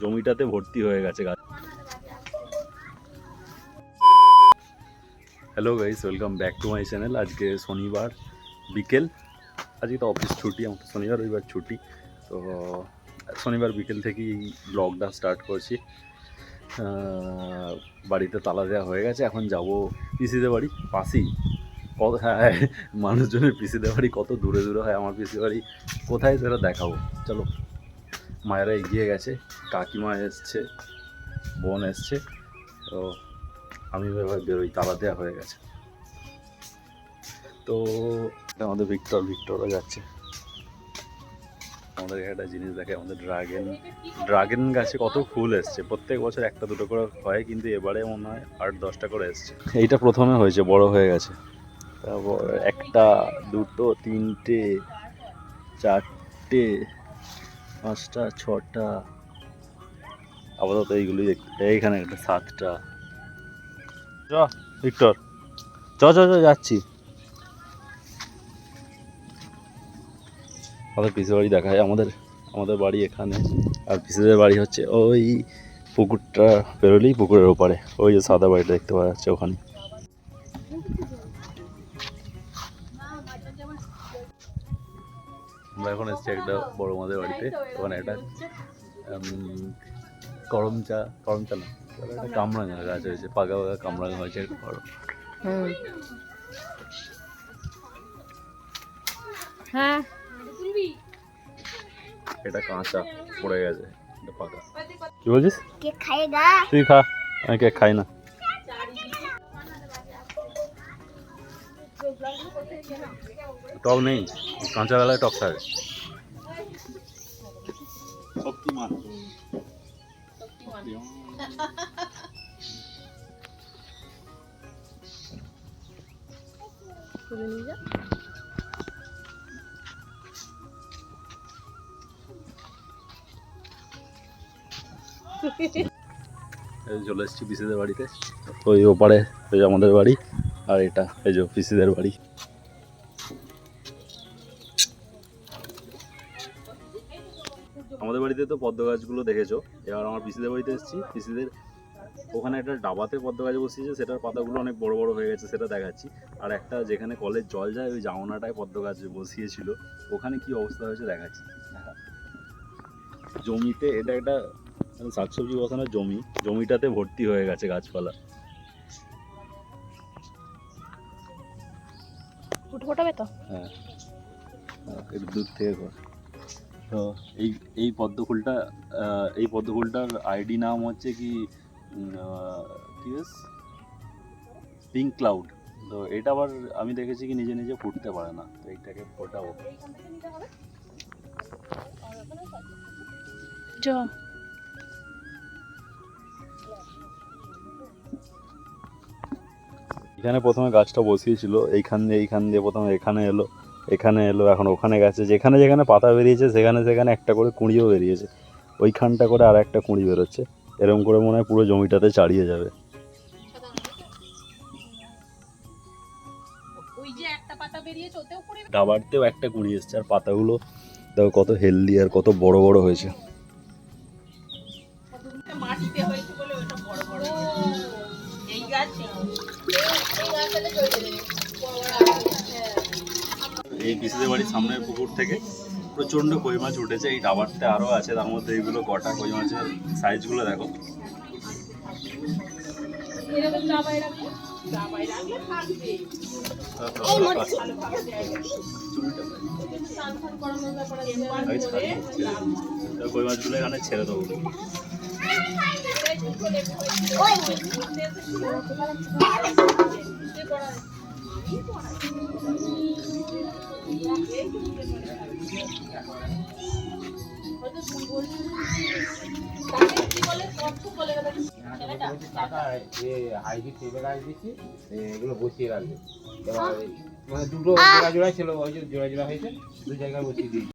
জমিটাতে ভর্তি হয়ে গেছে গাছ। Hello guys, welcome back to my channel. আজকে শনিবার বিকেল, আজকে তো অফিস ছুটি, আমার তো শনিবার রবিবার ছুটি। তো শনিবার বিকেল থেকেই ব্লগটা স্টার্ট করছি। বাড়িতে তালা দেওয়া হয়ে গেছে, এখন যাব পিসিদের বাড়ি, পাশেই। কত হ্যাঁ, মানুষজনের পিসিদের বাড়ি কত দূরে দূরে হয়, আমার পিসির বাড়ি কোথায় সেটা দেখাবো। চলো, মায়েরা এগিয়ে গেছে, কাকিমা এসছে, বোন এসছে, তো আমি এবার বেরোই, তালা দেওয়া হয়ে গেছে। তো আমাদের ভিক্টরও যাচ্ছে। আমাদের একটা জিনিস দেখে, আমাদের ড্রাগন গাছে কত ফুল এসছে। প্রত্যেক বছর একটা দুটো করে হয়, কিন্তু এবারে মনে হয় 8-10টা করে এসছে। এইটা প্রথমে হয়েছে, বড় হয়ে গেছে। তারপর একটা, দুটো, তিনটে, চারটে, 5টা, 6টা, আপাতত এইগুলি এইখানে একটা 7টা। চ ভিক্টর, চ যাচ্ছি। আমাদের পিসের বাড়ি দেখা যায়, আমাদের বাড়ি এখানে, আর পিসেদের বাড়ি হচ্ছে ওই পুকুরটা বেরোলেই পুকুরের ওপারে, ওই যে সাদা বাড়িটা দেখতে পাওয়া যাচ্ছে ওখানে। আমরা এখন এসেছি একটা বড় মাদের বাড়িতে। ওখানে একটা করমচা না, একটা কামরাঙা গাছ হয়েছে, পাকা কামরাঙা হয়েছে একটা বড়। হ্যাঁ, এটা কাঁচা পড়ে গেছে, এটা পাকা। কি বলছিস? কে খায়গা? তুই খা, আমি কেক খাই না। টক নেই, কাঁচা বেলায় টক থাকে। শক্তিমান। চলে এসেছি পিসিদের বাড়িতে। ওই ওপারে ওই আমাদের বাড়ি, আর এটা এই যে পিসিদের বাড়ি। আমাদের বাড়িতে তো পদ্ম গাছগুলো দেখেছো, এবার আমার পিসিদের বাড়িতে এসেছি। পিসিদের ওখানে একটা ডাবাতে পদ্ম গাছ বসিয়েছে, সেটার পাতাগুলো অনেক বড় বড় হয়ে গেছে, সেটা দেখাচ্ছি। আর একটা যেখানে কলের জল যায়, ওই জামনাটায় পদ্ম গাছ বসিয়েছিল, ওখানে কি অবস্থা হয়েছে দেখাচ্ছি। জমিতে, এটা একটা শাকসবজি বসানোর জমিটাতে ভর্তি হয়ে গেছে গাছপালা। ফোটাবে তো? হ্যাঁ, একটু দূর থেকে কর। তো এই পদ্মফুলটার আইডি নাম হচ্ছে কি পিঙ্ক ক্লাউড। তো এটা আবার আমি দেখেছি কি নিজে নিজে ফুটতে পারে না, তো এইটাকে ফোটাবো। এখানে প্রথমে গাছটা বসিয়েছিল, এইখান দিয়ে প্রথমে এখানে এলো, এখন ওখানে গেছে। যেখানে যেখানে পাতা বেরিয়েছে সেখানে সেখানে একটা করে কুঁড়িও বেরিয়েছে। ওইখানটা করে আর একটা কুঁড়ি বেরোচ্ছে। এরকম করে মনে হয় পুরো জমিটাতে চাড়িয়ে যাবে। ডাবারতেও একটা কুঁড়ি এসছে, আর পাতাগুলো দেখো কত হেলদি আর কত বড় বড় হয়েছে। এই পিসিদের বাড়ির সামনের পুকুর থেকে প্রচণ্ড কই মাছ উঠেছে। এই ডাবারতে আরও আছে, তার মধ্যে এইগুলো কটা কই মাছের সাইজগুলো দেখো। কই মাছগুলো এখানে ছেড়ে দেবো। এগুলো বসিয়ে রাখবে, মানে দুটো জোড়া জোড়া ছিল, ওই যে জোড়া জোড়া হয়েছে, দু জায়গায় বসিয়ে দিয়েছি।